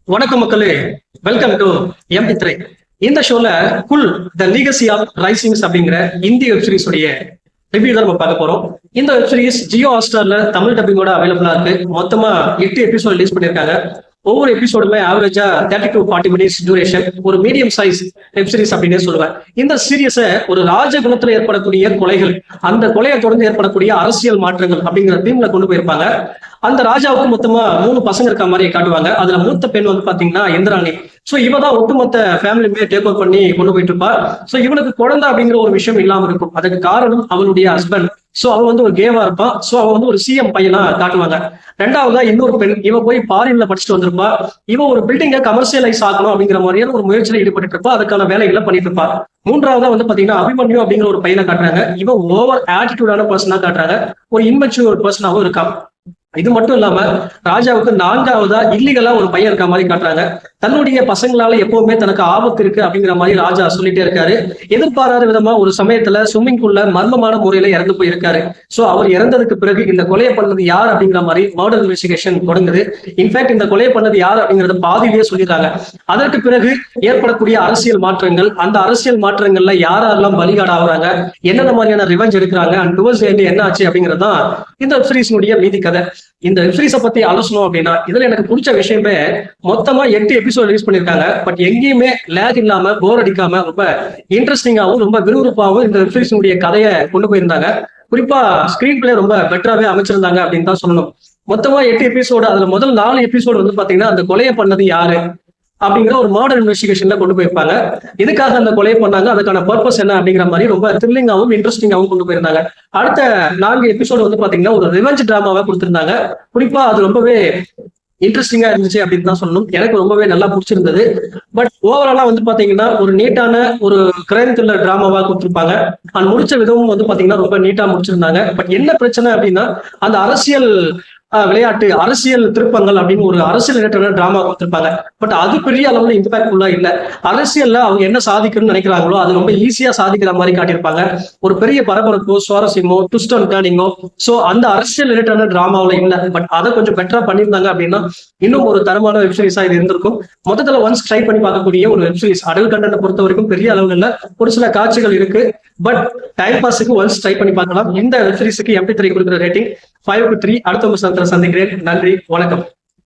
வணக்கம் மக்களே, welcome to MP three. இந்த ஷோல குல் த லீகசி ஆஃப் ரைசிங்ஸ் அப்படிங்கிற இந்திய வெப்சீரிஸ் உடைய ரிவ்யூ தான் நம்ம பார்க்க போறோம். இந்த வெப்சீரிஸ் ஜியோ ஹாட்ஸ்டார்ல தமிழ் டப்பிங்கோட அவைலபிளா இருக்கு. மொத்தமா 8 எபிசோட் ரிலீஸ் பண்ணிருக்காங்க. ஒவ்வொரு எபிசோடுமே ஆவரேஜா 30 to 40 மினிட்ஸ் டியூரேஷன், ஒரு மீடியம் சைஸ் வெப்சீரிஸ் அப்படின்னு சொல்லுவேன். இந்த சீரியஸை ஒரு ராஜகுலத்துல ஏற்படக்கூடிய கொலைகள், அந்த கொலையை தொடர்ந்து ஏற்படக்கூடிய அரசியல் மாற்றங்கள் அப்படிங்கிற தீம்ல கொண்டு போயிருப்பாங்க. அந்த ராஜாவுக்கு மொத்தமா 3 பசங்க இருக்க மாதிரி காட்டுவாங்க. அதுல மூத்த பெண் வந்து பாத்தீங்கன்னா இந்திராணி. சோ இவதான் ஒட்டுமொத்த ஃபேமிலியுமே டேக் ஓவர் பண்ணி கொண்டு போயிட்டு இருப்பா. சோ இவனுக்கு குழந்தை அப்படிங்கிற ஒரு விஷயம் இல்லாம இருக்கும். அதுக்கு காரணம் அவளுடைய ஹஸ்பண்ட். சோ அவன் வந்து ஒரு கேவா இருப்பான். சோ அவன் வந்து ஒரு சிஎம் பையனா காட்டுவாங்க. ரெண்டாவதா இன்னொரு பெண், இவ போய் ஃபாரின்ல படிச்சுட்டு வந்திருப்பா. இவன் ஒரு பில்டிங்கை கமர்ஷியலைஸ் ஆகணும் அப்படிங்கிற மாதிரியான ஒரு முயற்சியில ஈடுபட்டு இருப்பா. அதுக்கான வேலைகளை பண்ணிட்டு இருப்பா. மூன்றாவதா வந்து பாத்தீங்கன்னா அபிமன்யு அப்படிங்கிற ஒரு பையனை காட்டுறாங்க. இவன் ஓவர் ஆட்டிடியூடான பர்சனா காட்டுறாங்க. ஒரு இன்மெச்சூர் பர்சனாவும் இருக்கான். இது மட்டும் இல்லாம ராஜாவுக்கு 4ஆவதா இல்லீகலா ஒரு பையன் இருக்க மாதிரி காட்டுறாங்க. தன்னுடைய பசங்களால எப்பவுமே தனக்கு ஆபத்து இருக்கு அப்படிங்கிற மாதிரி ராஜா சொல்லிட்டே இருக்காரு. எதிர்பாராத விதமா ஒரு சமயத்துல ஸ்விம்மிங் பூல்ல மர்மமான முறையில இறந்து போயிருக்காரு. சோ அவர் இறந்ததுக்கு பிறகு இந்த கொலையை பண்ணது யார் அப்படிங்கிற மாதிரி மர்டர் இன்வெஸ்டிகேஷன் தொடங்குது. இன்ஃபேக்ட் இந்த கொலையை பண்ணது யார் அப்படிங்கறத பாதியிலேயே சொல்லிடுறாங்க. அதற்கு பிறகு ஏற்படக்கூடிய அரசியல் மாற்றங்கள், அந்த அரசியல் மாற்றங்கள்ல யாரெல்லாம் பலிகாடு ஆகுறாங்க, என்னென்ன மாதிரியான ரிவெஞ்ச் எடுக்கிறாங்க, அண்ட் டுவர்ட்ஸ் என்ன ஆச்சு அப்படிங்கிறது தான் இந்த வெப்சீரிஸ்னுடைய மீதி கதை. இந்த வெப்சீரிஸை பத்தி ஆலோசனை அப்படின்னா, இதுல எனக்கு பிடிச்ச விஷயமே மொத்தமா 8 எபிசோட் ரிலீஸ் பண்ணிருக்காங்க. பட் எங்கேயுமே லேக் இல்லாம, போர் அடிக்காம, ரொம்ப இன்ட்ரெஸ்டிங்காவும் ரொம்ப விறுவிறுப்பாகவும் இந்த வெப்சீரிஸினுடைய கதையை கொண்டு போயிருந்தாங்க. குறிப்பா ஸ்கிரீன் பிளே ரொம்ப பெட்டராகவே அமைச்சிருந்தாங்க அப்படின்னு தான் சொல்லணும். மொத்தமா 8 எபிசோடு. அதுல முதல் 4 எபிசோடு வந்து பாத்தீங்கன்னா அந்த கொலையை பண்ணது யாரு அப்படிங்கிற ஒரு மாடர்ன் இன்வெஸ்டிகேஷன்ல கொண்டு போயிருப்பாங்க. எதுக்காக அந்த கொலை பண்ணாங்க, அதுக்கான பர்பஸ் என்ன அப்படிங்கிற மாதிரி ரொம்ப த்ரில்லிங்காவும் இன்ட்ரெஸ்டிங்காவும் கொண்டு போயிருந்தாங்க. அடுத்த 4 எபிசோடு வந்து பாத்தீங்கன்னா ஒரு ரிவெஞ்ச் டிராமாவை கொடுத்திருந்தாங்க. குறிப்பா அது ரொம்பவே இன்ட்ரெஸ்டிங்கா இருந்துச்சு அப்படின்னு தான் சொல்லணும். எனக்கு ரொம்பவே நல்லா பிடிச்சிருந்தது. பட் ஓவராலா வந்து பாத்தீங்கன்னா ஒரு நீட்டான ஒரு கிரைம் த்ரில்லர் டிராமாவா கொடுத்திருப்பாங்க. அது முடிச்ச விதமும் வந்து பாத்தீங்கன்னா ரொம்ப நீட்டா முடிச்சிருந்தாங்க. பட் என்ன பிரச்சனை அப்படின்னா, அந்த அரசியல் விளையாட்டு, அரசியல் திருப்பங்கள் அப்படின்னு ஒரு அரசியல் ரிலேட்டடான டிராமா கொடுத்திருப்பாங்க. பட் அது பெரிய அளவுல இம்பாக்ட்ஃபுல்லா இல்ல. அரசியல்ல அவங்க என்ன சாதிக்கணும்னு நினைக்கிறாங்களோ அது ரொம்ப ஈஸியா சாதிக்கிற மாதிரி காட்டியிருப்பாங்க. ஒரு பெரிய பரபரப்போ, சுவாரஸ்யமோ, ட்விஸ்ட் அண்ட் டர்னிங்கோ சோ அந்த அரசியல் ரிலேட்டடான டிராமாவில இல்ல. பட் அதை கொஞ்சம் பெட்டரா பண்ணியிருந்தாங்க அப்படின்னா இன்னும் ஒரு தரமான வெப்சீரிஸா இது இருந்திருக்கும். மொத்தத்துல ஒன்ஸ் ட்ரை பண்ணி பார்க்கக்கூடிய ஒரு வெப்சீரிஸ். அடல் கண்டென்ட் பொறுத்த வரைக்கும் பெரிய அளவுல இல்ல, ஒரு சில காட்சிகள் இருக்கு. பட் டைம் பாஸுக்கு ஒன்ஸ் ட்ரை பண்ணி பார்க்கலாம். இந்த வெப்சீரிஸுக்கு எம்பி3 கொடுக்குற ரேட்டிங் 5/3. அடுத்த சந்திக்கிறேன். நன்றி, வணக்கம்.